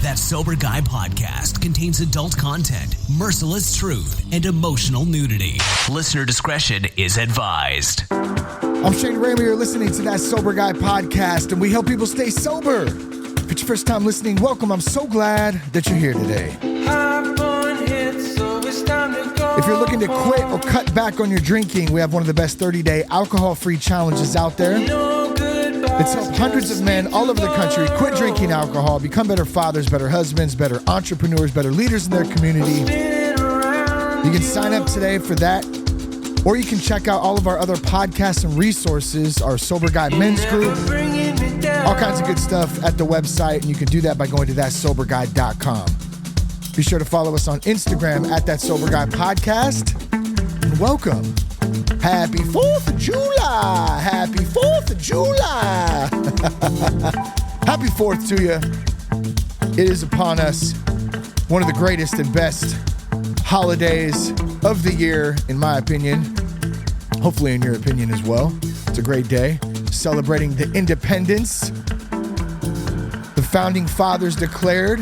That Sober Guy podcast contains adult content, merciless truth, and emotional nudity. Listener discretion is advised. I'm Shane Ramer. You're listening to That Sober Guy podcast, and we help people stay sober. If it's your first time listening, welcome. I'm so glad that you're here today. If you're looking to quit or cut back on your drinking, we have one of the best 30-day alcohol-free challenges out there. It's helped hundreds of men all over the country quit drinking alcohol, become better fathers, better husbands, better entrepreneurs, better leaders in their community. You can sign up today for that, or you can check out all of our other podcasts and resources, our Sober Guy Men's Group, all kinds of good stuff at the website, and you can do that by going to thatsoberguy.com. Be sure to follow us on Instagram at That Sober Guy Podcast, and welcome. Happy 4th of July! Happy 4th of July! Happy 4th to you. It is upon us. One of the greatest and best holidays of the year, in my opinion. Hopefully in your opinion as well. It's a great day. Celebrating the independence. The founding fathers declared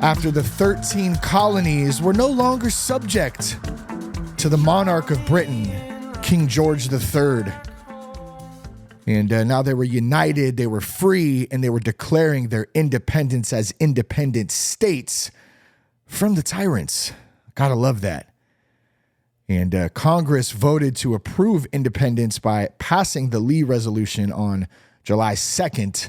after the 13 colonies were no longer subject to the monarch of Britain, King George III. And now they were united, they were free, and they were declaring their independence as independent states from the tyrants. Gotta love that. And Congress voted to approve independence by passing the Lee Resolution on July 2nd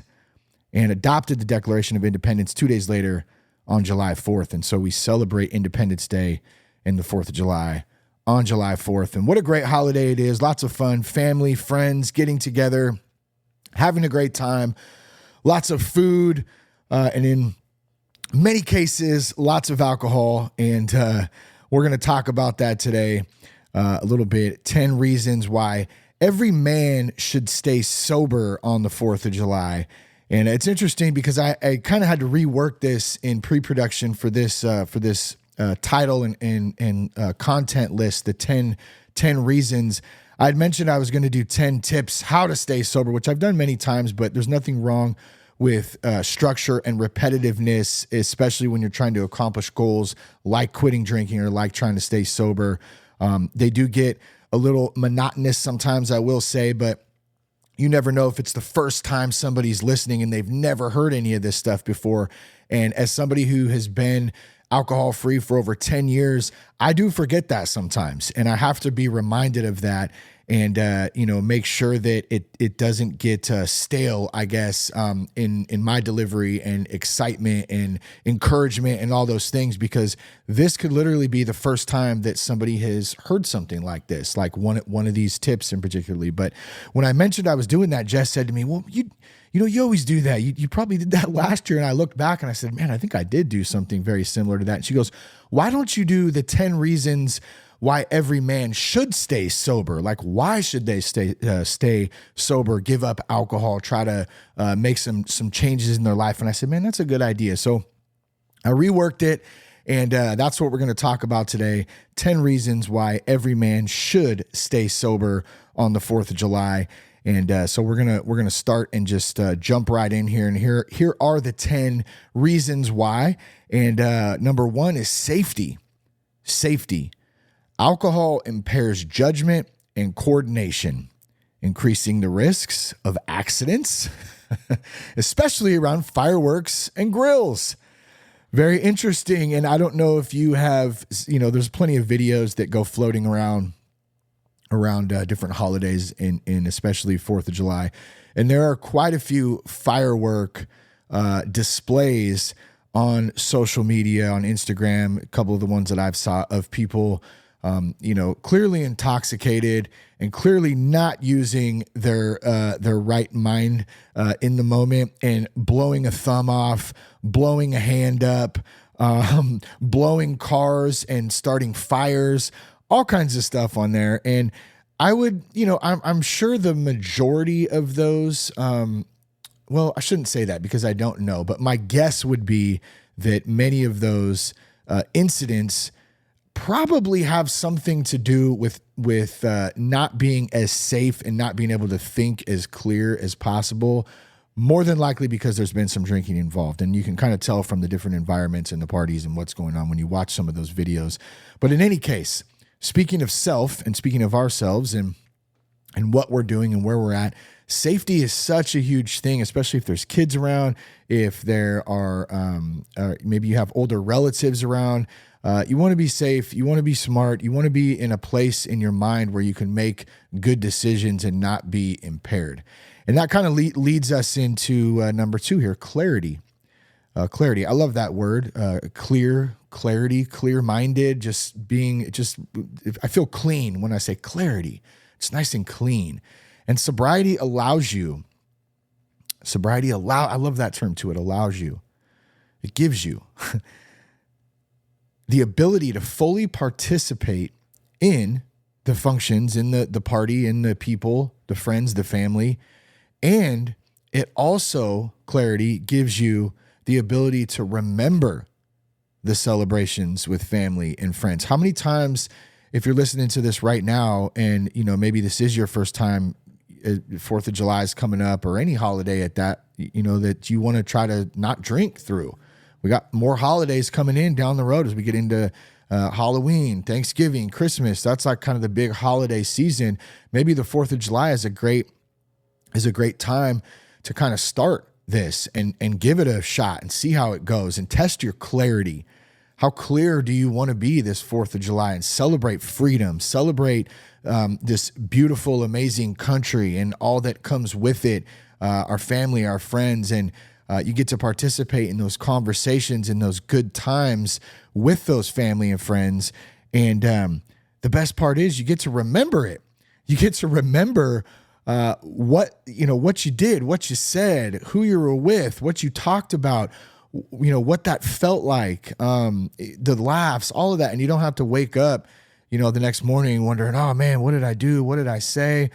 and adopted the Declaration of Independence 2 days later on July 4th. And so we celebrate Independence Day and the 4th of July on July 4th. And what a great holiday it is. Lots of fun, family, friends, getting together, having a great time, lots of food, and in many cases, lots of alcohol. And we're going to talk about that today a little bit. 10 reasons why every man should stay sober on the 4th of July. And it's interesting because I kind of had to rework this in pre-production for this title and content list, the 10 reasons. I'd mentioned I was going to do 10 tips how to stay sober, which I've done many times, but there's nothing wrong with structure and repetitiveness, especially when you're trying to accomplish goals like quitting drinking or like trying to stay sober. They do get a little monotonous sometimes, I will say, but you never know if it's the first time somebody's listening and they've never heard any of this stuff before. And as somebody who has been alcohol-free for over 10 years, I do forget that sometimes. And I have to be reminded of that and, make sure that it doesn't get stale, I guess, in my delivery and excitement and encouragement and all those things, because this could literally be the first time that somebody has heard something like this, like one of these tips in particularly. But when I mentioned I was doing that, Jess said to me, well, you always do that. You probably did that last year. And I looked back and I said, man, I think I did do something very similar to that. And she goes, why don't you do the 10 reasons why every man should stay sober? Like, why should they stay sober, give up alcohol, try to make some changes in their life? And I said, man, that's a good idea. So I reworked it. And that's what we're going to talk about today. 10 reasons why every man should stay sober on the 4th of July. And so we're gonna start and just jump right in here. And here are the 10 reasons why. And number 1 is safety. Safety. Alcohol impairs judgment and coordination, increasing the risks of accidents, especially around fireworks and grills. Very interesting. And I don't know if you have, there's plenty of videos that go floating around different holidays in especially 4th of July. And there are quite a few firework displays on social media, on Instagram, a couple of the ones that I've saw of people, clearly intoxicated and clearly not using their right mind in the moment, and blowing a thumb off, blowing a hand up, blowing cars and starting fires, all kinds of stuff on there. And I would, I'm sure the majority of those, well, I shouldn't say that because I don't know, but my guess would be that many of those incidents probably have something to do with not being as safe and not being able to think as clear as possible More than likely because there's been some drinking involved. And you can kind of tell from the different environments and the parties and what's going on when you watch some of those videos. But in any case, speaking of self and speaking of ourselves and what we're doing and where we're at, safety is such a huge thing, especially if there's kids around, if there are maybe you have older relatives around. You want to be safe. You want to be smart. You want to be in a place in your mind where you can make good decisions and not be impaired. And that kind of leads us into number 2 here, clarity. Clarity. I love that word. Clarity, clear-minded, I feel clean when I say clarity. It's nice and clean. And sobriety allows you, I love that term too. It allows you, it gives you the ability to fully participate in the functions, in the party, in the people, the friends, the family. And it also, clarity, gives you the ability to remember the celebrations with family and friends. How many times, if you're listening to this right now and, maybe this is your first time, 4th of July is coming up or any holiday at that, that you want to try to not drink through. We got more holidays coming in down the road as we get into Halloween, Thanksgiving, Christmas. That's like kind of the big holiday season. Maybe the 4th of July is a great time to kind of start this and give it a shot and see how it goes and test your clarity. How clear do you want to be this 4th of July and celebrate freedom, celebrate this beautiful, amazing country and all that comes with it, our family, our friends, and you get to participate in those conversations and those good times with those family and friends. And the best part is you get to remember it. You get to remember what you did, what you said, who you were with, what you talked about, what that felt like, the laughs, all of that. And you don't have to wake up, the next morning wondering, oh man, what did I do? What did I say?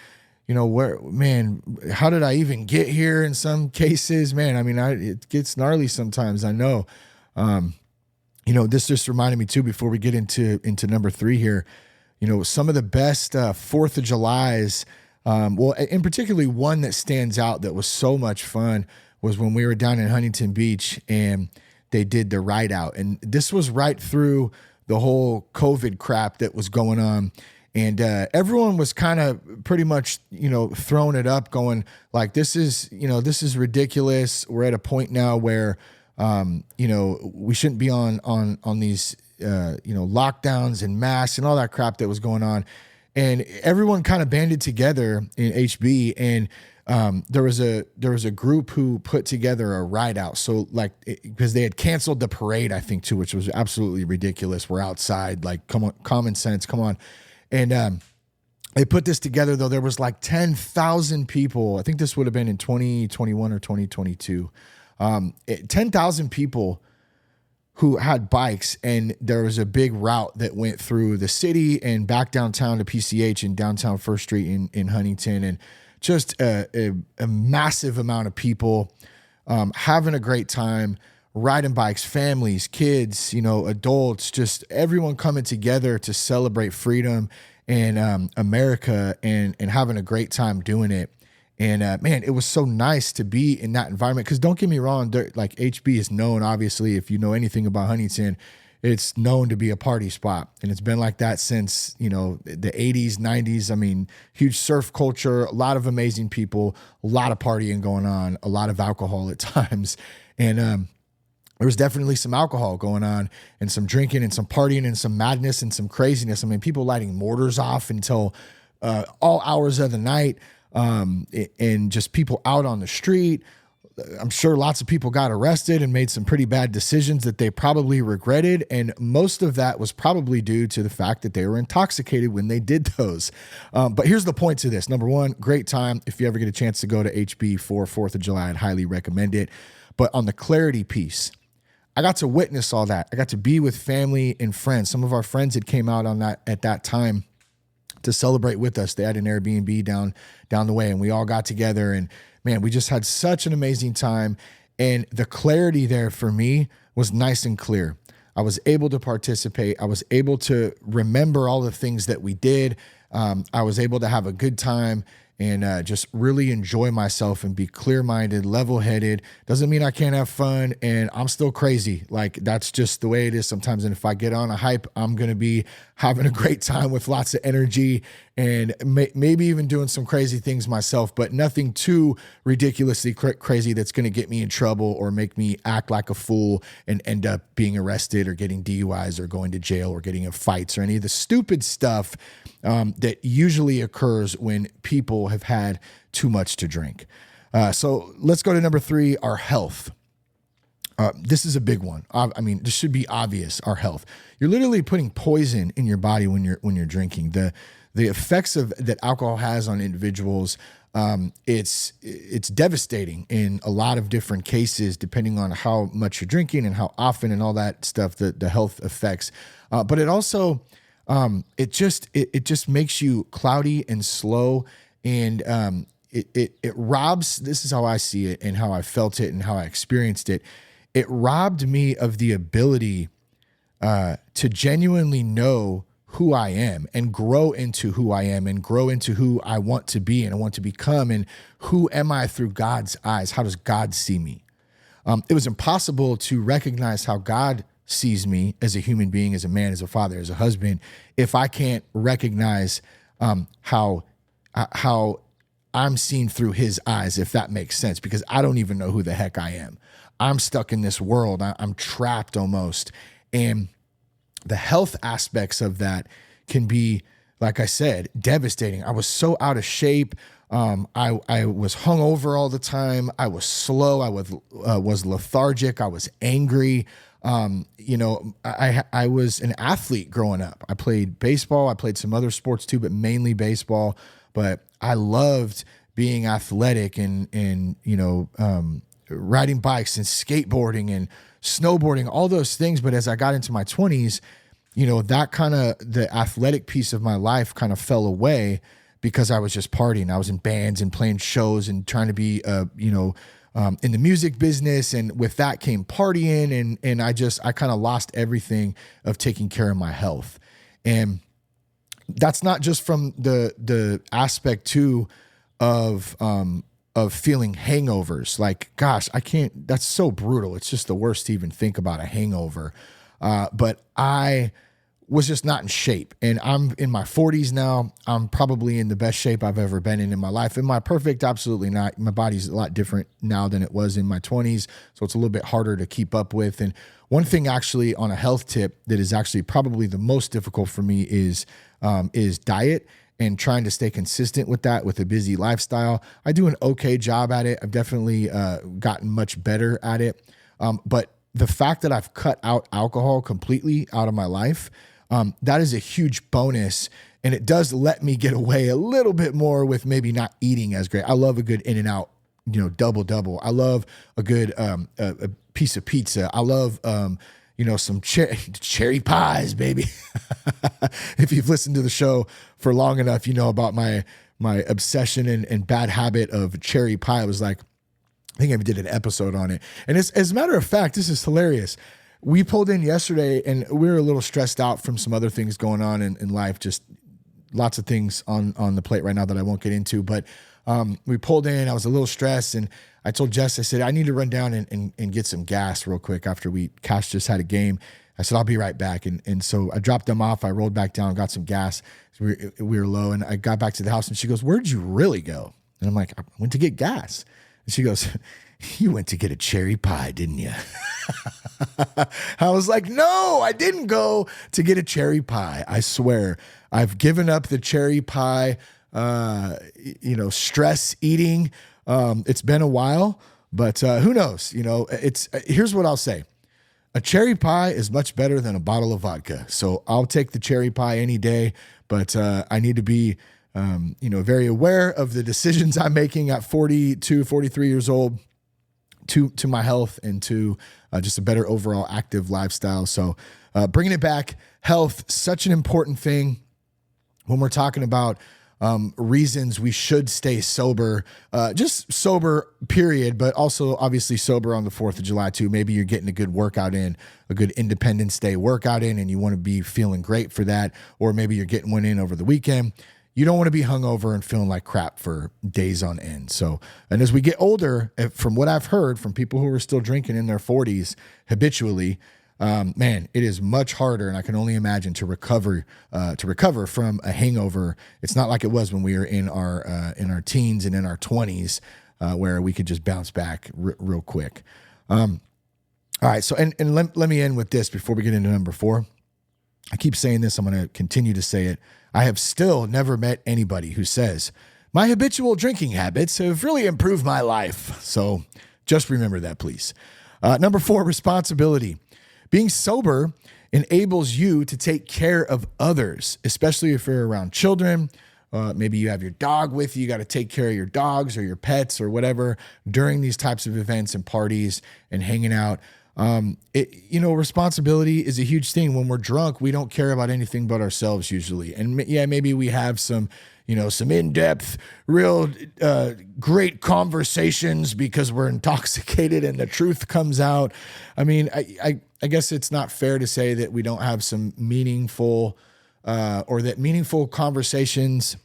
How did I even get here in some cases, man? I mean, it gets gnarly sometimes. I know, this just reminded me too, before we get into number 3 here, some of the best 4th of July's, and particularly one that stands out that was so much fun was when we were down in Huntington Beach and they did the ride out. And this was right through the whole COVID crap that was going on. And everyone was kind of pretty much, throwing it up, going like, this is ridiculous. We're at a point now where, we shouldn't be on these, lockdowns and masks and all that crap that was going on. And everyone kind of banded together in HB, and there was a group who put together a ride out. So because they had canceled the parade, I think too, which was absolutely ridiculous. We're outside, like, come on, common sense, come on. And they put this together, though. There was like 10,000 people. I think this would have been in 2021 or 2022. 10,000 people who had bikes, and there was a big route that went through the city and back downtown to PCH and downtown First Street in Huntington. And just a massive amount of people having a great time, riding bikes, families, kids, adults, just everyone coming together to celebrate freedom and America and having a great time doing it. And man, it was so nice to be in that environment. Because don't get me wrong, like HB is known, obviously, if you know anything about Huntington, it's known to be a party spot. And it's been like that since, the 80s, 90s. I mean, huge surf culture, a lot of amazing people, a lot of partying going on, a lot of alcohol at times. And there was definitely some alcohol going on and some drinking and some partying and some madness and some craziness. I mean, people lighting mortars off until all hours of the night. And just people out on the street. I'm sure lots of people got arrested and made some pretty bad decisions that they probably regretted. And most of that was probably due to the fact that they were intoxicated when they did those. But here's the point to this. Number 1, great time. If you ever get a chance to go to HB for 4th of July, I'd highly recommend it. But on the clarity piece, I got to witness all that. I got to be with family and friends. Some of our friends had came out on that at that time to celebrate with us. They had an Airbnb down the way, and we all got together, and man, we just had such an amazing time. And the clarity there for me was nice and clear. I was able to participate. I was able to remember all the things that we did. I was able to have a good time. and just really enjoy myself and be clear-minded, level-headed. Doesn't mean I can't have fun, and I'm still crazy. Like, that's just the way it is sometimes. And if I get on a hype, I'm going to be having a great time with lots of energy and maybe even doing some crazy things myself, but nothing too ridiculously crazy that's going to get me in trouble or make me act like a fool and end up being arrested or getting DUIs or going to jail or getting in fights or any of the stupid stuff that usually occurs when people have had too much to drink. So let's go to number 3, our health. This is a big one. I mean, this should be obvious, our health. You're literally putting poison in your body when you're drinking. The effects that alcohol has on individuals, it's devastating in a lot of different cases, depending on how much you're drinking and how often and all that stuff, the health effects. But it also, it just makes you cloudy and slow, and it robs, this is how I see it and how I felt it and how I experienced it. It robbed me of the ability to genuinely know who I am and grow into who I am and grow into who I want to be and I want to become, and who am I through God's eyes? How does God see me? It was impossible to recognize how God sees me as a human being, as a man, as a father, as a husband, if I can't recognize how I'm seen through his eyes, if that makes sense, because I don't even know who the heck I am. I'm stuck in this world. I'm trapped almost. And the health aspects of that can be, like I said, devastating. I was so out of shape. I was hungover all the time. I was slow. I was lethargic. I was angry. I was an athlete growing up. I played baseball. I played some other sports too, but mainly baseball. But I loved being athletic and riding bikes and skateboarding and snowboarding, all those things. But as I got into my 20s, that kind of, the athletic piece of my life kind of fell away because I was just partying. I was in bands and playing shows and trying to be, in the music business. And with that came partying. And I kind of lost everything of taking care of my health. And that's not just from the aspect too of feeling hangovers. Like, gosh, I can't, that's so brutal. It's just the worst to even think about a hangover. But I was just not in shape, and I'm in my 40s now. I'm probably in the best shape I've ever been in my life. Am I perfect? Absolutely not. My body's a lot different now than it was in my 20s. So it's a little bit harder to keep up with. And one thing actually on a health tip that is actually probably the most difficult for me is diet and trying to stay consistent with that with a busy lifestyle. I do an okay job at it. I've definitely gotten much better at it. But the fact that I've cut out alcohol completely out of my life, that is a huge bonus. And it does let me get away a little bit more with maybe not eating as great. I love a good In-N-Out, double. I love a good a piece of pizza. I love some cherry pies, baby. If you've listened to the show for long enough, you know about my obsession and bad habit of cherry pie. It was like, I think I did an episode on it. And as a matter of fact, this is hilarious. We pulled in yesterday and we were a little stressed out from some other things going on in life, just lots of things on the plate right now that I won't get into. But we pulled in, I was a little stressed, and I told Jess, I said, I need to run down and get some gas real quick after Cash just had a game. I said, I'll be right back. And so I dropped them off. I rolled back down, got some gas. We were low, and I got back to the house, and she goes, where'd you really go? And I'm like, I went to get gas. And she goes, you went to get a cherry pie, didn't you? I was like, no, I didn't go to get a cherry pie. I swear, I've given up the cherry pie, stress eating. It's been a while, but who knows? Here's what I'll say. A cherry pie is much better than a bottle of vodka. So I'll take the cherry pie any day, but I need to be, very aware of the decisions I'm making at 42, 43 years old to my health and to just a better overall active lifestyle. So bringing it back, health, such an important thing when we're talking about reasons we should stay sober, just sober, period, but also obviously sober on the 4th of July too. Maybe you're getting a good workout in, a good Independence Day workout in, and you want to be feeling great for that. Or maybe you're getting one in over the weekend. you don't want to be hungover and feeling like crap for days on end. So, and as we get older, from what I've heard from people who are still drinking in their 40s habitually, man, it is much harder, and I can only imagine to recover from a hangover. It's not like it was when we were in our teens and in our 20s, where we could just bounce back real quick. All right, so and let me end with this before we get into number 4. I keep saying this. I'm going to continue to say it. I have still never met anybody who says, my habitual drinking habits have really improved my life. So just remember that, please. Number 4, responsibility. Being sober enables you to take care of others, especially if you're around children. Maybe you have your dog with you. You got to take care of your dogs or your pets or whatever during these types of events and parties and hanging out. Responsibility is a huge thing. When we're drunk, we don't care about anything but ourselves usually. And maybe we have some in-depth, real great conversations because we're intoxicated and the truth comes out. I mean, I guess it's not fair to say that we don't have some meaningful or that meaningful conversations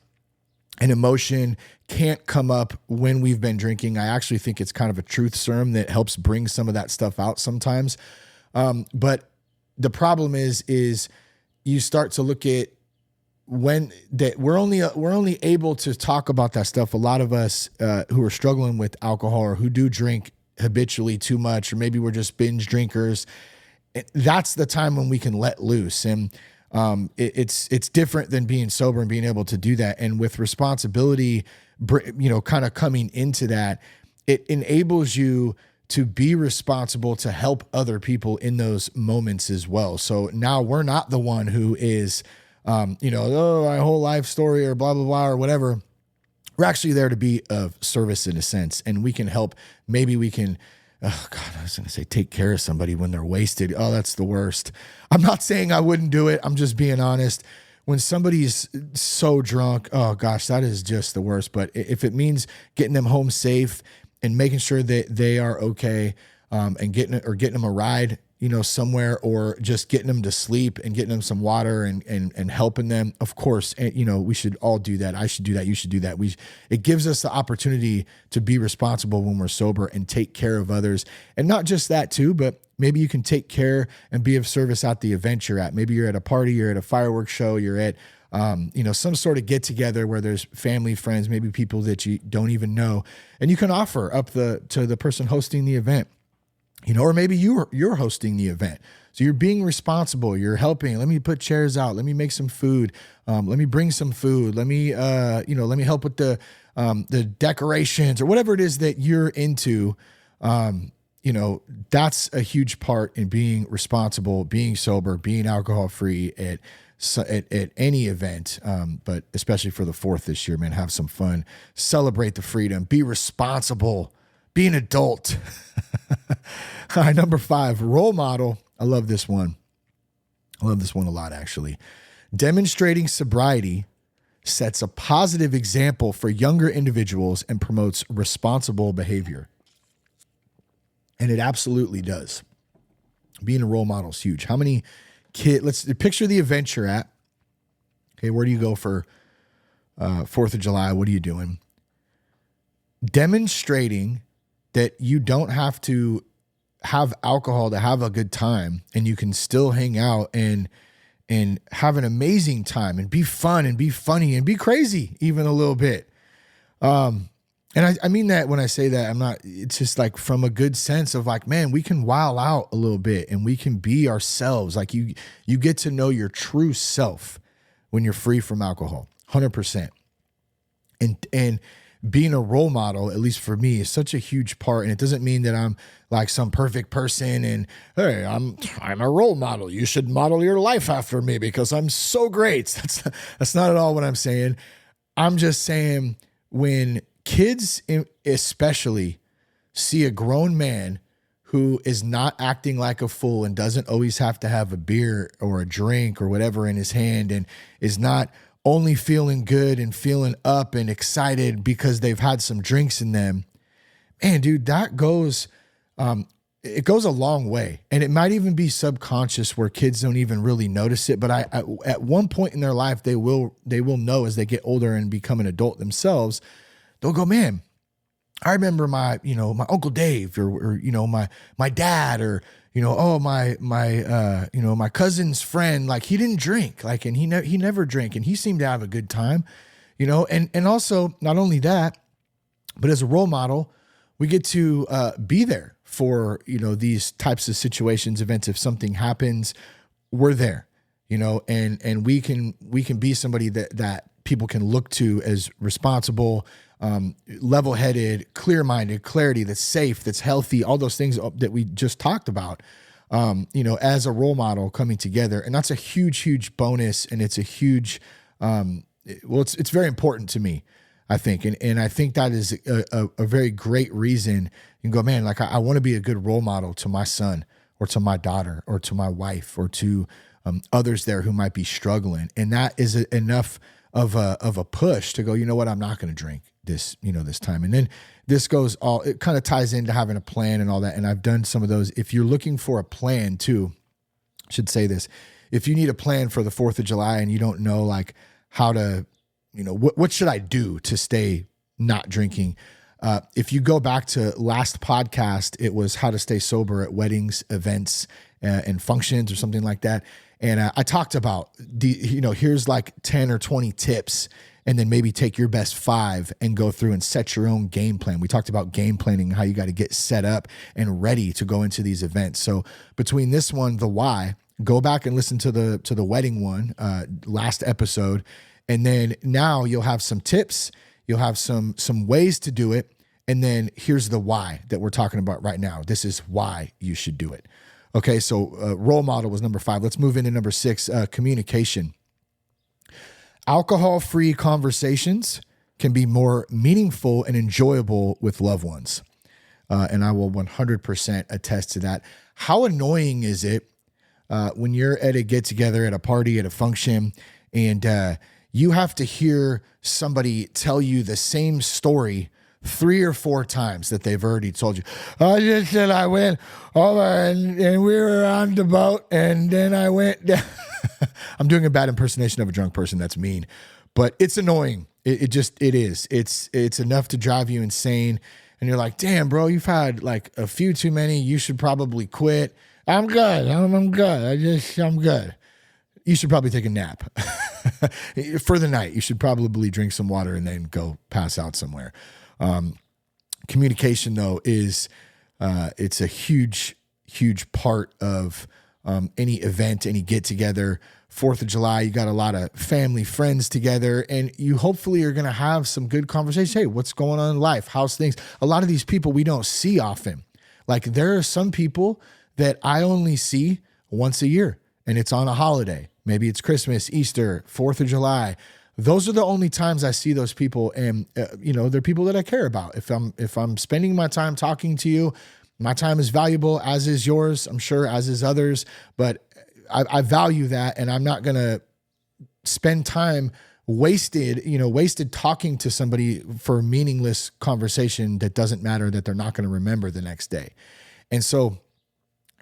and emotion can't come up when we've been drinking. I actually think it's kind of a truth serum that helps bring some of that stuff out sometimes. But the problem is you start to look at when that we're only able to talk about that stuff. A lot of us who are struggling with alcohol or who do drink habitually too much, or maybe we're just binge drinkers. That's the time when we can let loose. And it's different than being sober and being able to do that. And with responsibility, kind of coming into that, it enables you to be responsible to help other people in those moments as well. So now we're not the one who is, my whole life story or blah, blah, blah, or whatever. We're actually there to be of service in a sense, and we can help. Maybe we can, oh God, I was going to say take care of somebody when they're wasted. Oh, that's the worst. I'm not saying I wouldn't do it. I'm just being honest. When somebody's so drunk, oh gosh, that is just the worst. But if it means getting them home safe and making sure that they are okay, and getting them a ride, somewhere, or just getting them to sleep and getting them some water and helping them, of course, and, we should all do that. I should do that. You should do that. It gives us the opportunity to be responsible when we're sober and take care of others. And not just that too, but maybe you can take care and be of service at the event you're at. Maybe you're at a party, you're at a fireworks show, you're at, some sort of get together where there's family, friends, maybe people that you don't even know. And you can offer up to the person hosting the event. Or maybe you're hosting the event. So you're being responsible. You're helping. Let me put chairs out. Let me make some food. Let me bring some food. Let me help with the decorations or whatever it is that you're into. That's a huge part in being responsible, being sober, being alcohol free at any event. But especially for the 4th this year, man, have some fun, celebrate the freedom, be responsible. Be an adult. All right, number 5, role model. I love this one. I love this one a lot, actually. Demonstrating sobriety sets a positive example for younger individuals and promotes responsible behavior. And it absolutely does. Being a role model is huge. How many kids, let's picture the event you're at. Okay, where do you go for 4th of July? What are you doing? Demonstrating that you don't have to have alcohol to have a good time, and you can still hang out and have an amazing time and be fun and be funny and be crazy even a little bit. And I mean that when I say that, it's just like from a good sense of like, man, we can wild out a little bit and we can be ourselves. Like you get to know your true self when you're free from alcohol, 100%. And being a role model, at least for me, is such a huge part. And it doesn't mean that I'm like some perfect person and, hey, I'm a role model. You should model your life after me because I'm so great. That's not at all what I'm saying. I'm just saying when kids especially see a grown man who is not acting like a fool and doesn't always have to have a beer or a drink or whatever in his hand and is not only feeling good and feeling up and excited because they've had some drinks in them, man, dude, that goes it goes a long way, and it might even be subconscious where kids don't even really notice it. But at one point in their life, they will know as they get older and become an adult themselves. They'll go, man, I remember my Uncle Dave or my dad or, my cousin's friend, like he didn't drink, like, and he never drank and he seemed to have a good time, and also not only that, but as a role model, we get to be there for, these types of situations, events. If something happens, we're there, and we can be somebody that people can look to as responsible, level-headed, clear-minded, clarity, that's safe, that's healthy, all those things that we just talked about, as a role model coming together. And that's a huge, huge bonus. And it's a huge, it's very important to me, I think. And I think that is a very great reason. You can go, man, like I want to be a good role model to my son or to my daughter or to my wife or to others there who might be struggling. And that is enough of a push to go, you know what, I'm not going to drink this time. And then this it kind of ties into having a plan and all that. And I've done some of those. If you're looking for a plan too, I should say this, if you need a plan for the 4th of July and you don't know like how to, what should I do to stay not drinking? If you go back to last podcast, it was how to stay sober at weddings, events, and functions or something like that. And I talked about here's like 10 or 20 tips, and then maybe take your best 5 and go through and set your own game plan. We talked about game planning, how you got to get set up and ready to go into these events. So between this one, the why, go back and listen to the wedding one, last episode. And then now you'll have some tips, you'll have some ways to do it. And then here's the why that we're talking about right now. This is why you should do it. Okay, so role model was number 5. Let's move into number 6, communication. Alcohol-free conversations can be more meaningful and enjoyable with loved ones. And I will 100% attest to that. How annoying is it when you're at a get-together, at a party, at a function, and you have to hear somebody tell you the same story 3 or 4 times that they've already told you. I just said I went over and we were on the boat and then I went down. I'm doing a bad impersonation of a drunk person. That's mean, but it's annoying. It is. It's enough to drive you insane. And you're like, damn, bro, you've had like a few too many. You should probably quit. I'm good. I'm good. I'm good. You should probably take a nap for the night. You should probably drink some water and then go pass out somewhere. Communication though is, it's a huge, huge part of, any event, any get together. 4th of July, you got a lot of family, friends together, and you hopefully are going to have some good conversation. Hey, what's going on in life? How's things? A lot of these people we don't see often. Like there are some people that I only see once a year and it's on a holiday. Maybe it's Christmas, Easter, 4th of July. Those are the only times I see those people. And, they're people that I care about. If I'm spending my time talking to you, my time is valuable, as is yours, I'm sure, as is others, but I value that. And I'm not going to spend time wasted talking to somebody for a meaningless conversation that doesn't matter, that they're not going to remember the next day. And so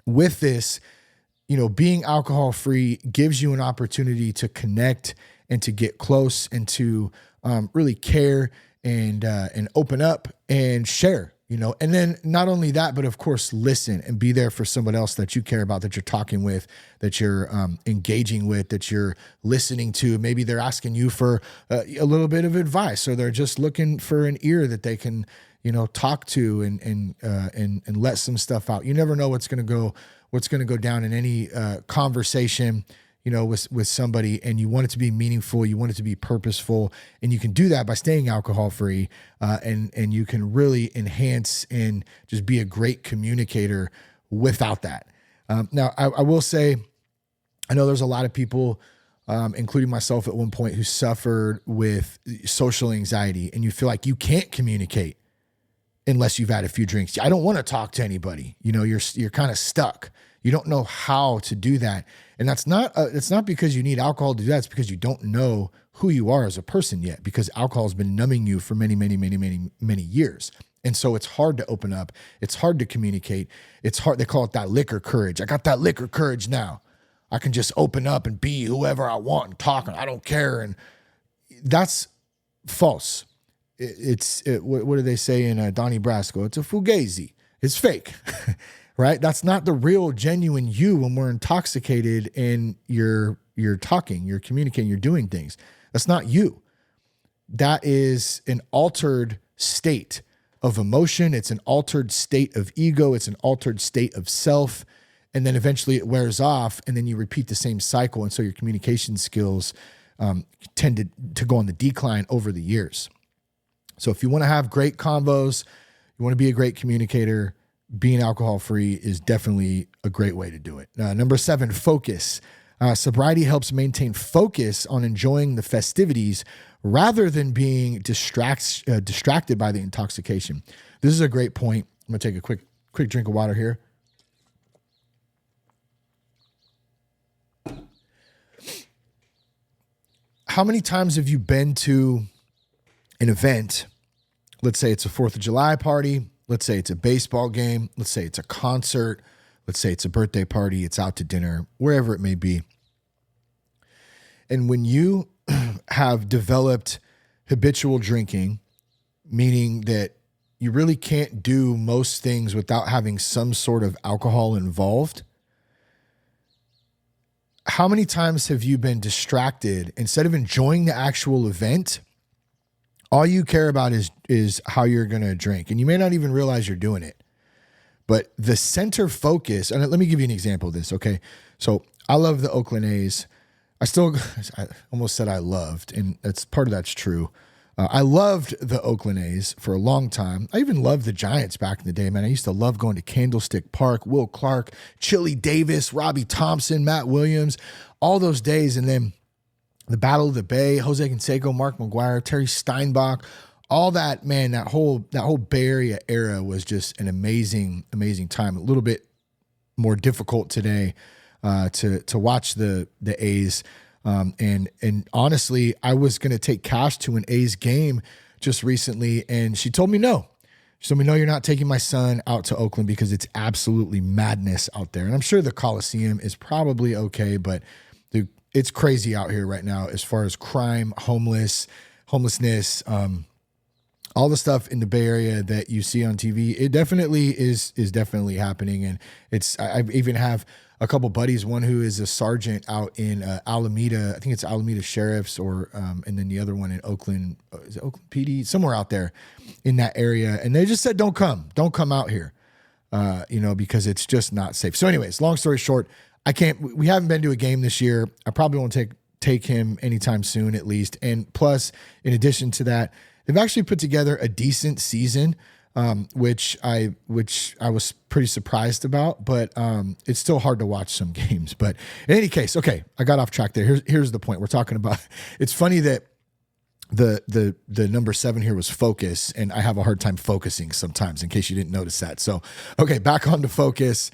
with this, being alcohol free gives you an opportunity to connect and to get close and to really care and open up and share, and then not only that, but of course, listen and be there for someone else that you care about, that you're talking with, that you're engaging with, that you're listening to. Maybe they're asking you for a little bit of advice, or they're just looking for an ear that they can, talk to and let some stuff out. You never know what's going to go down in any conversation, with somebody, and you want it to be meaningful, you want it to be purposeful, and you can do that by staying alcohol free, and you can really enhance and just be a great communicator without that. Now, I will say, I know there's a lot of people, including myself at one point, who suffered with social anxiety, and you feel like you can't communicate unless you've had a few drinks. I don't want to talk to anybody. You're kind of stuck. You don't know how to do that. And that's not, it's not because you need alcohol to do that. It's because you don't know who you are as a person yet, because alcohol has been numbing you for many, many, many, many, many years. And so it's hard to open up. It's hard to communicate. It's hard. They call it that liquor courage. I got that liquor courage now. I can just open up and be whoever I want and talk, and I don't care. And that's false. What do they say in Donnie Brasco? It's a fugazi. It's fake, right? That's not the real, genuine you when we're intoxicated and you're talking, you're communicating, you're doing things. That's not you. That is an altered state of emotion. It's an altered state of ego. It's an altered state of self. And then eventually it wears off, and then you repeat the same cycle. And so your communication skills tend to go on the decline over the years. So if you want to have great convos, you want to be a great communicator, being alcohol-free is definitely a great way to do it. Number 7, focus. Sobriety helps maintain focus on enjoying the festivities rather than being distracted by the intoxication. This is a great point. I'm going to take a quick drink of water here. How many times have you been to an event? Let's say it's a 4th of July party. Let's say it's a baseball game. Let's say it's a concert. Let's say it's a birthday party. It's out to dinner, wherever it may be. And when you have developed habitual drinking, meaning that you really can't do most things without having some sort of alcohol involved, how many times have you been distracted? Instead of enjoying the actual event, all you care about is how you're going to drink. And you may not even realize you're doing it. But the center focus, and let me give you an example of this, okay? So I love the Oakland A's. I almost said I loved, and that's true. I loved the Oakland A's for a long time. I even loved the Giants back in the day, man. I used to love going to Candlestick Park, Will Clark, Chili Davis, Robbie Thompson, Matt Williams, all those days. And then the Battle of the Bay, Jose Canseco, Mark McGuire, Terry Steinbach, all that, man, that whole Bay Area era was just an amazing, amazing time. A little bit more difficult today to watch the A's. And honestly, I was going to take Cash to an A's game just recently, and she told me no. She told me, no, you're not taking my son out to Oakland because it's absolutely madness out there. And I'm sure the Coliseum is probably okay, but dude, it's crazy out here right now as far as crime, homelessness, all the stuff in the Bay Area that you see on TV. It definitely is definitely happening. And I even have a couple buddies, one who is a sergeant out in Alameda. I think it's Alameda Sheriff's, and then the other one in Oakland. Is it Oakland PD? Somewhere out there in that area. And they just said, don't come out here, because it's just not safe. So anyways, long story short, we haven't been to a game this year. I probably won't take him anytime soon, at least. And plus, in addition to that, they've actually put together a decent season, which I was pretty surprised about, but it's still hard to watch some games. But in any case, okay, I got off track there. Here's the point we're talking about. It's funny that the number 7 here was focus, and I have a hard time focusing sometimes, in case you didn't notice that. So, okay, back on to focus.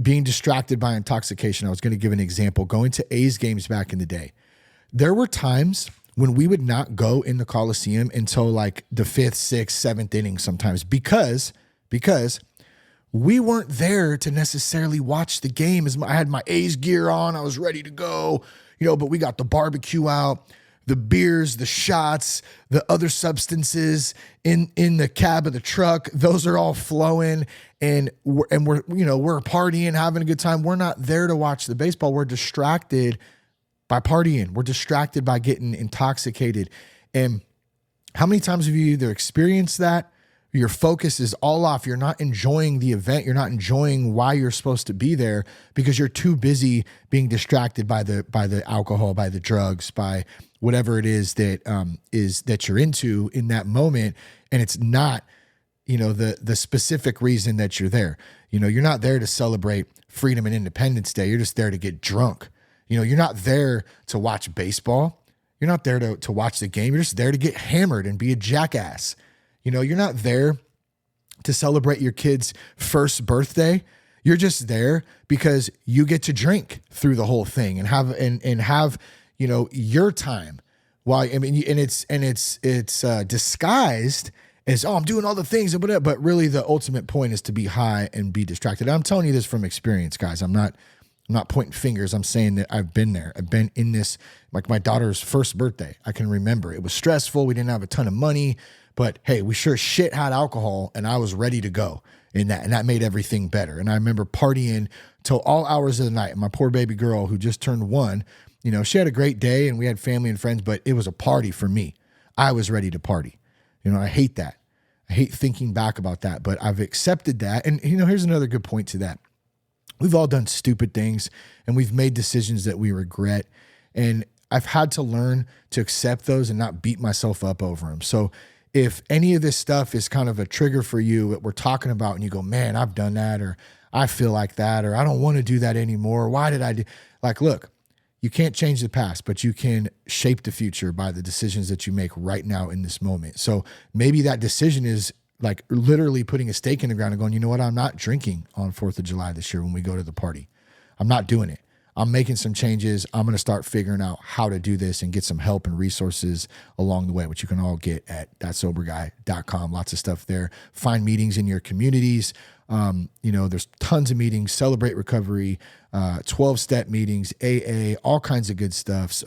Being distracted by intoxication. I was going to give an example. Going to A's games back in the day, there were times when we would not go in the Coliseum until like the 5th, 6th, 7th inning sometimes because we weren't there to necessarily watch the game. I had my A's gear on. I was ready to go, but we got the barbecue out, the beers, the shots, the other substances in the cab of the truck. Those are all flowing, and we're partying, having a good time. We're not there to watch the baseball. We're distracted by partying. We're distracted by getting intoxicated. And how many times have you either experienced that? Your focus is all off. You're not enjoying the event. You're not enjoying why you're supposed to be there because you're too busy being distracted by the alcohol, by the drugs, by whatever it is that you're into in that moment. And it's not, the specific reason that you're there. You're not there to celebrate Freedom and Independence Day. You're just there to get drunk. You're not there to watch baseball. You're not there to watch the game. You're just there to get hammered and be a jackass. You're not there to celebrate your kid's first birthday. You're just there because you get to drink through the whole thing and have your time. And it's disguised is, I'm doing all the things, but really the ultimate point is to be high and be distracted. I'm telling you this from experience, guys. I'm not pointing fingers. I'm saying that I've been there. I've been in this, like my daughter's first birthday. I can remember it was stressful. We didn't have a ton of money, but hey, we sure shit had alcohol and I was ready to go in that. And that made everything better. And I remember partying till all hours of the night. My poor baby girl who just turned 1, she had a great day and we had family and friends, but it was a party for me. I was ready to party. I hate that. I hate thinking back about that, but I've accepted that. And, here's another good point to that. We've all done stupid things and we've made decisions that we regret. And I've had to learn to accept those and not beat myself up over them. So if any of this stuff is kind of a trigger for you that we're talking about and you go, man, I've done that, or I feel like that, or I don't want to do that anymore. Why did I do? Like, look, you can't change the past, but you can shape the future by the decisions that you make right now in this moment. So maybe that decision is like literally putting a stake in the ground and going, you know what? I'm not drinking on 4th of July this year when we go to the party. I'm not doing it. I'm making some changes. I'm going to start figuring out how to do this and get some help and resources along the way, which you can all get at thatsoberguy.com. Lots of stuff there. Find meetings in your communities. There's tons of meetings, Celebrate Recovery, 12-step meetings, AA, all kinds of good stuff,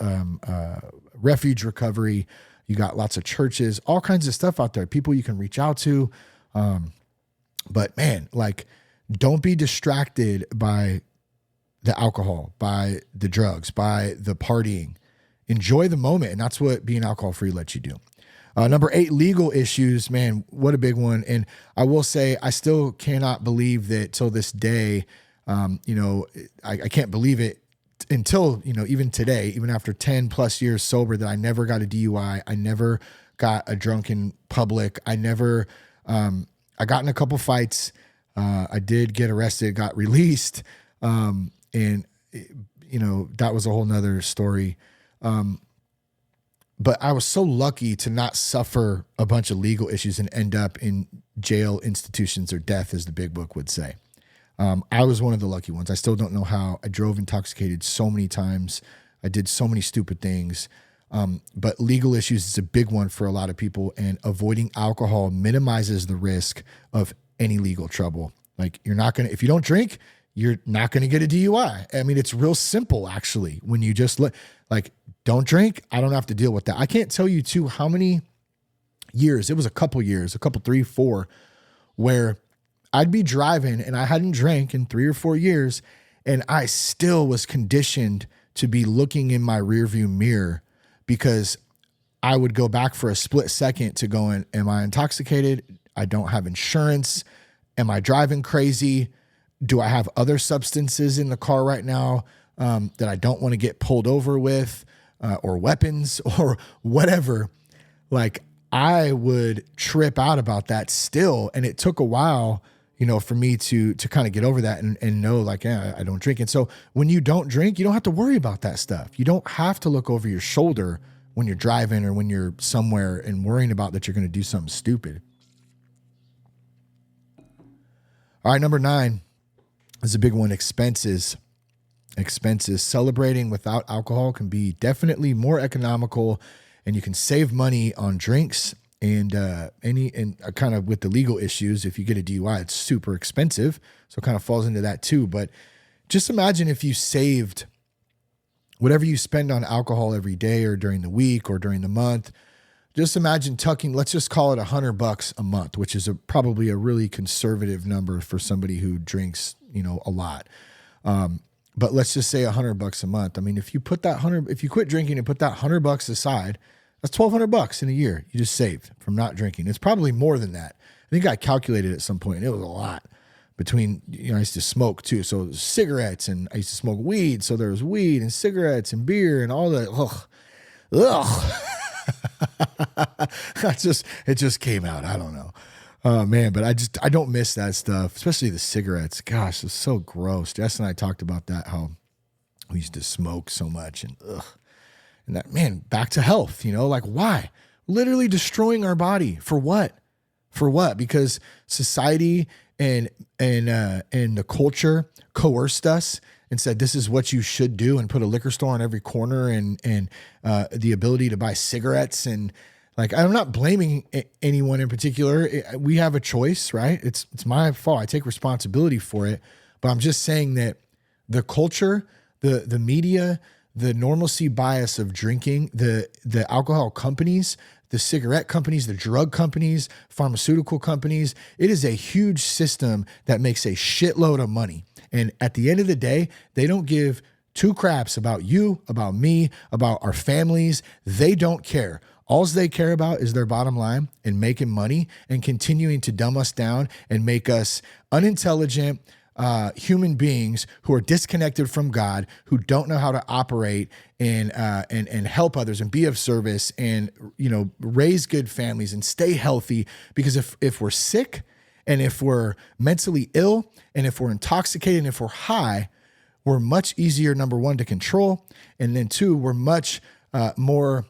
refuge recovery. You got lots of churches, all kinds of stuff out there, people you can reach out to. But man, like, don't be distracted by the alcohol, by the drugs, by the partying. Enjoy the moment. And that's what being alcohol free lets you do. Number 8, legal issues. Man, what a big one. And I will say, I still cannot believe that till this day, I can't believe it until, even today, even after 10 plus years sober, that I never got a DUI. I never got a drunk in public. I never, I got in a couple fights. I did get arrested, got released. And that was a whole nother story. But I was so lucky to not suffer a bunch of legal issues and end up in jail institutions or death, as the big book would say. I was one of the lucky ones. I still don't know how. I drove intoxicated so many times. I did so many stupid things. But legal issues is a big one for a lot of people, and avoiding alcohol minimizes the risk of any legal trouble. Like, if you don't drink, you're not going to get a DUI. I mean, it's real simple, actually, when you just don't drink. I don't have to deal with that. I can't tell you too how many years, it was a couple years, 3, 4, where I'd be driving and I hadn't drank in 3 or 4 years, and I still was conditioned to be looking in my rearview mirror because I would go back for a split second to going, am I intoxicated? I don't have insurance. Am I driving crazy? Do I have other substances in the car right now that I don't want to get pulled over with, or weapons or whatever? Like, I would trip out about that still. And it took a while, for me to kind of get over that and know, like, yeah, I don't drink. And so when you don't drink, you don't have to worry about that stuff. You don't have to look over your shoulder when you're driving or when you're somewhere and worrying about that you're going to do something stupid. All right, number 9 is a big one. Expenses. Celebrating without alcohol can be definitely more economical, and you can save money on drinks and kind of with the legal issues. If you get a DUI, it's super expensive. So it kind of falls into that too. But just imagine if you saved whatever you spend on alcohol every day or during the week or during the month. Just imagine tucking, let's just call it $100 a month, which is probably a really conservative number for somebody who drinks, a lot. But let's just say $100 a month. I mean, if you quit drinking and put that $100 aside, that's $1,200 in a year you just saved from not drinking. It's probably more than that. I think I calculated at some point, and it was a lot. Between, I used to smoke too. So cigarettes, and I used to smoke weed. So there was weed and cigarettes and beer and all that. Ugh. It just came out. I don't know. Oh man, but I don't miss that stuff, especially the cigarettes. Gosh, it's so gross. Jess and I talked about that, how we used to smoke so much, and that, man, back to health, like, why? Literally destroying our body for what? For what? Because society and the culture coerced us and said, this is what you should do, and put a liquor store on every corner and the ability to buy cigarettes. And Like, I'm not blaming anyone in particular. We have a choice, right? It's my fault. I take responsibility for it. But I'm just saying that the culture, the media, the normalcy bias of drinking, the alcohol companies, the cigarette companies, the drug companies, pharmaceutical companies, it is a huge system that makes a shitload of money. And at the end of the day, they don't give two craps about you, about me, about our families. They don't care. All they care about is their bottom line and making money and continuing to dumb us down and make us unintelligent human beings who are disconnected from God, who don't know how to operate and help others and be of service and, raise good families and stay healthy. Because if we're sick and if we're mentally ill and if we're intoxicated and if we're high, we're much easier, number one, to control. And then two, we're much more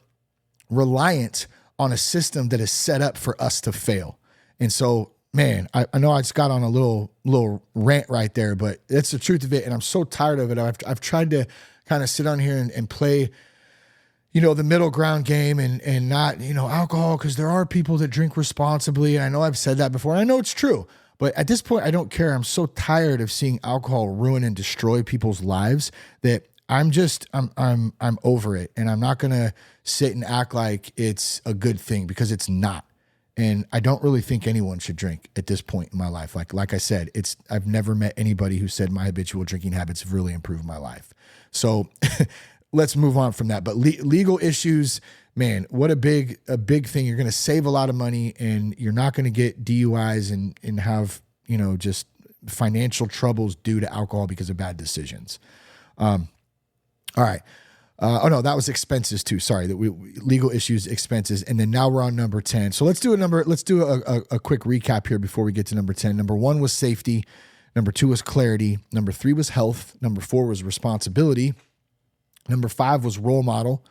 reliant on a system that is set up for us to fail. And so, man, I know I just got on a little rant right there, but that's the truth of it. And I'm so tired of it. I've tried to kind of sit on here and play, the middle ground game and not, alcohol, because there are people that drink responsibly. And I know I've said that before. And I know it's true. But at this point, I don't care. I'm so tired of seeing alcohol ruin and destroy people's lives that I'm over it. And I'm not going to sit and act like it's a good thing, because it's not. And I don't really think anyone should drink at this point in my life. Like I said, I've never met anybody who said my habitual drinking habits have really improved my life. So let's move on from that. But legal issues, man, what a big thing. You're going to save a lot of money, and you're not going to get DUIs and have, just financial troubles due to alcohol because of bad decisions. All right. No, that was expenses too. Sorry, legal issues, expenses. And then now we're on number 10. So let's do a quick recap here before we get to number 10. Number 1 was safety. Number 2 was clarity. Number 3 was health. Number 4 was responsibility. Number 5 was role model.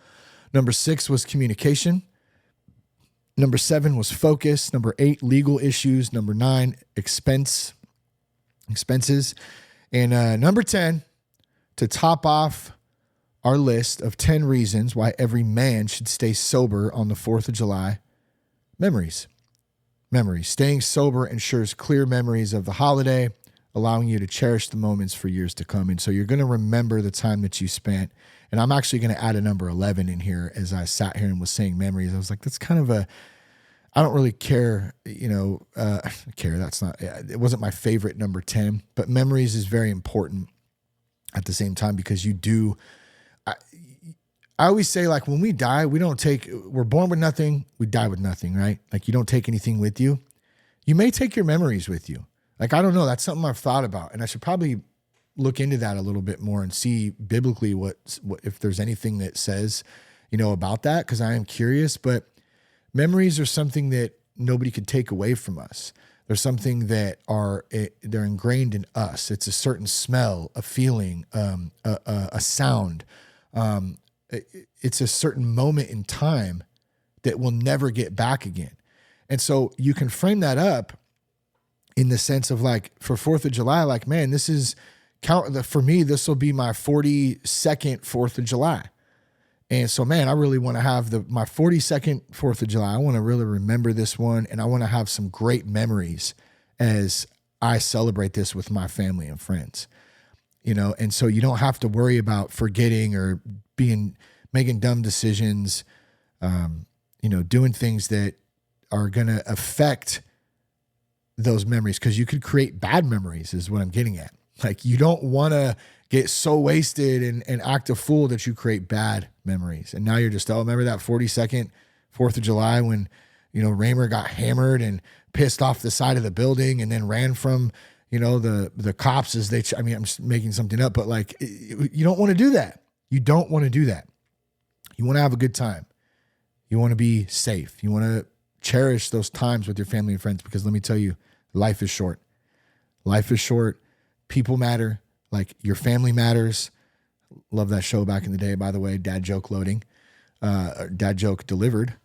Number 6 was communication. Number 7 was focus. Number 8, legal issues. Number 9, expenses. And number 10, to top off our list of 10 reasons why every man should stay sober on the 4th of July. Memories. Staying sober ensures clear memories of the holiday, allowing you to cherish the moments for years to come. And so you're going to remember the time that you spent. And I'm actually going to add a number 11 in here. As I sat here and was saying memories, I was like, that's kind of I don't really care, care. That's not, it wasn't my favorite number 10, but memories is very important at the same time, because I always say, like, when we die, we're born with nothing, we die with nothing, right? Like, you don't take anything with you. You may take your memories with you. Like, I don't know. That's something I've thought about, and I should probably look into that a little bit more and see biblically what if there's anything that says, about that, because I am curious. But memories are something that nobody could take away from us. They're something that they're ingrained in us. It's a certain smell, a feeling, a sound. It's a certain moment in time that we'll never get back again. And so you can frame that up in the sense of, like, for 4th of July, like, man, for me, this will be my 42nd 4th of July. And so, man, I really want to have my 42nd 4th of July. I want to really remember this one, and I want to have some great memories as I celebrate this with my family and friends. And so you don't have to worry about forgetting or making dumb decisions, doing things that are going to affect those memories, because you could create bad memories is what I'm getting at. Like, you don't want to get so wasted and act a fool that you create bad memories. And now you're just, remember that 42nd 4th of July when, Raymer got hammered and pissed off the side of the building and then ran from, the cops as I'm just making something up, but, like, you don't want to do that. You don't want to do that. You want to have a good time. You want to be safe. You want to cherish those times with your family and friends, because let me tell you, life is short. Life is short. People matter. Like, your family matters. Love that show back in the day, by the way, Dad Joke Loading, Dad Joke Delivered.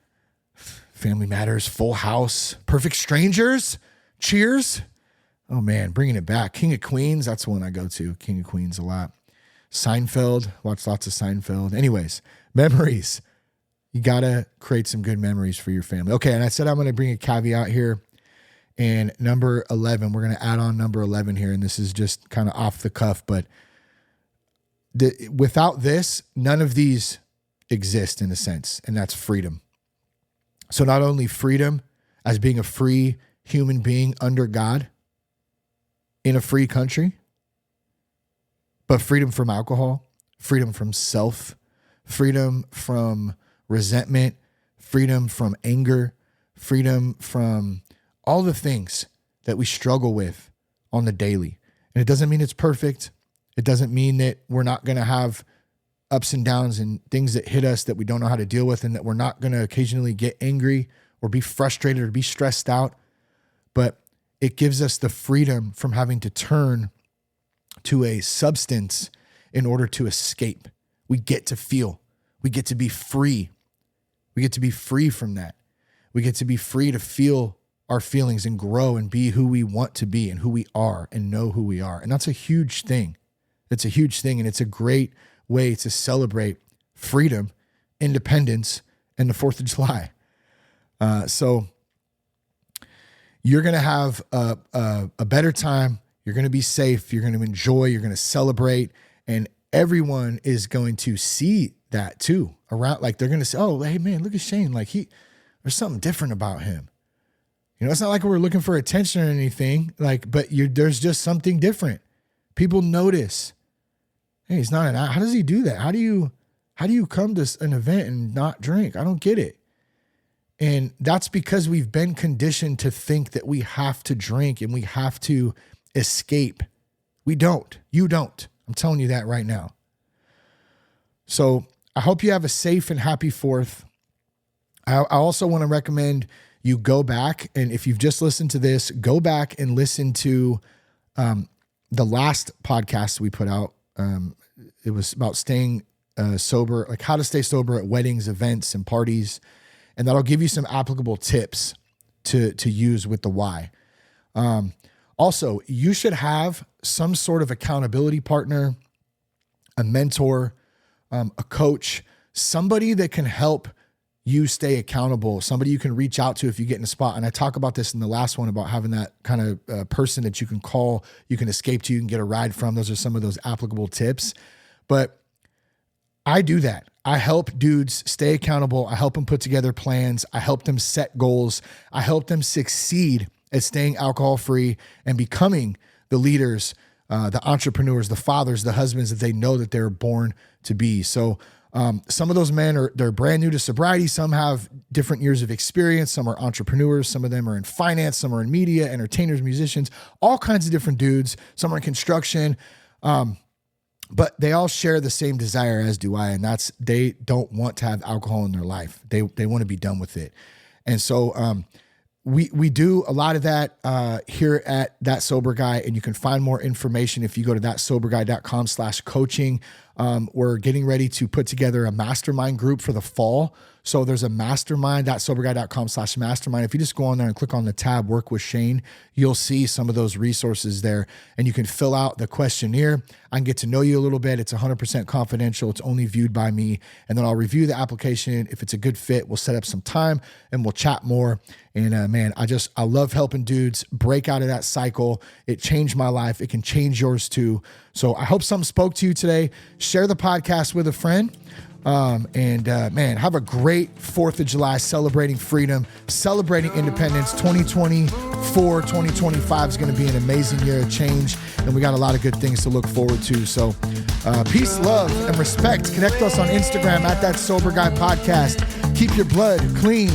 Family Matters, Full House, Perfect Strangers, Cheers. Oh man, bringing it back. King of Queens, that's the one I go to. King of Queens a lot. Seinfeld, watch lots of Seinfeld. Anyways, memories. You got to create some good memories for your family. Okay, and I said I'm going to bring a caveat here. And number 11, we're going to add on number 11 here. And this is just kind of off the cuff, but without this, none of these exist in a sense, and that's freedom. So not only freedom as being a free human being under God in a free country, but freedom from alcohol, freedom from self, freedom from resentment, freedom from anger, freedom from all the things that we struggle with on the daily. And it doesn't mean it's perfect. It doesn't mean that we're not going to have ups and downs and things that hit us that we don't know how to deal with, and that we're not going to occasionally get angry or be frustrated or be stressed out. But it gives us the freedom from having to turn to a substance in order to escape. We get to feel. We get to be free. We get to be free from that. We get to be free to feel our feelings and grow and be who we want to be and who we are and know who we are. And that's a huge thing. It's a huge thing. And it's a great way to celebrate freedom, independence, and the 4th of July. So you're going to have a better time. You're going to be safe. You're going to enjoy. You're going to celebrate. And everyone is going to see that too around. Like they're going to say, oh, hey man, look at Shane. Like there's something different about him. You know, it's not like we're looking for attention or anything, but there's just something different. People notice, hey, he's not how does he do that? How do you come to an event and not drink? I don't get it. And that's because we've been conditioned to think that we have to drink and we have to escape. We don't. You don't. I'm telling you that right now. So I hope you have a safe and happy 4th. I also want to recommend you go back, and if you've just listened to this, go back and listen to the last podcast we put out. It was about staying sober, like how to stay sober at weddings, events, and parties. And that'll give you some applicable tips to use with the why. Also, you should have some sort of accountability partner, a mentor, a coach, somebody that can help you stay accountable, somebody you can reach out to if you get in a spot. And I talk about this in the last one about having that kind of person that you can call, you can escape to, you can get a ride from. Those are some of those applicable tips. But I do that. I help dudes stay accountable. I help them put together plans. I help them set goals. I help them succeed at staying alcohol free and becoming the leaders, the entrepreneurs, the fathers, the husbands that they know that they're born to be. So some of those men they're brand new to sobriety. Some have different years of experience. Some are entrepreneurs. Some of them are in finance. Some are in media, entertainers, musicians, all kinds of different dudes. Some are in construction. But they all share the same desire, as do I. And that's, they don't want to have alcohol in their life. They want to be done with it. And so, we do a lot of that here at That Sober Guy, and you can find more information if you go to thatsoberguy.com/coaching. We're getting ready to put together a mastermind group for the fall. So there's a mastermind, thatsoberguy.com/mastermind. If you just go on there and click on the tab, Work with Shane, you'll see some of those resources there, and you can fill out the questionnaire. I can get to know you a little bit. It's 100% confidential. It's only viewed by me, and then I'll review the application. If it's a good fit, we'll set up some time and we'll chat more. And man, I love helping dudes break out of that cycle. It changed my life. It can change yours too. So I hope something spoke to you today. Share the podcast with a friend. Man, have a great 4th of July, celebrating freedom, celebrating independence. 2024, 2025 is going to be an amazing year of change, and we got a lot of good things to look forward to. So peace, love, and respect. Connect us on Instagram at That Sober Guy Podcast. Keep your blood clean.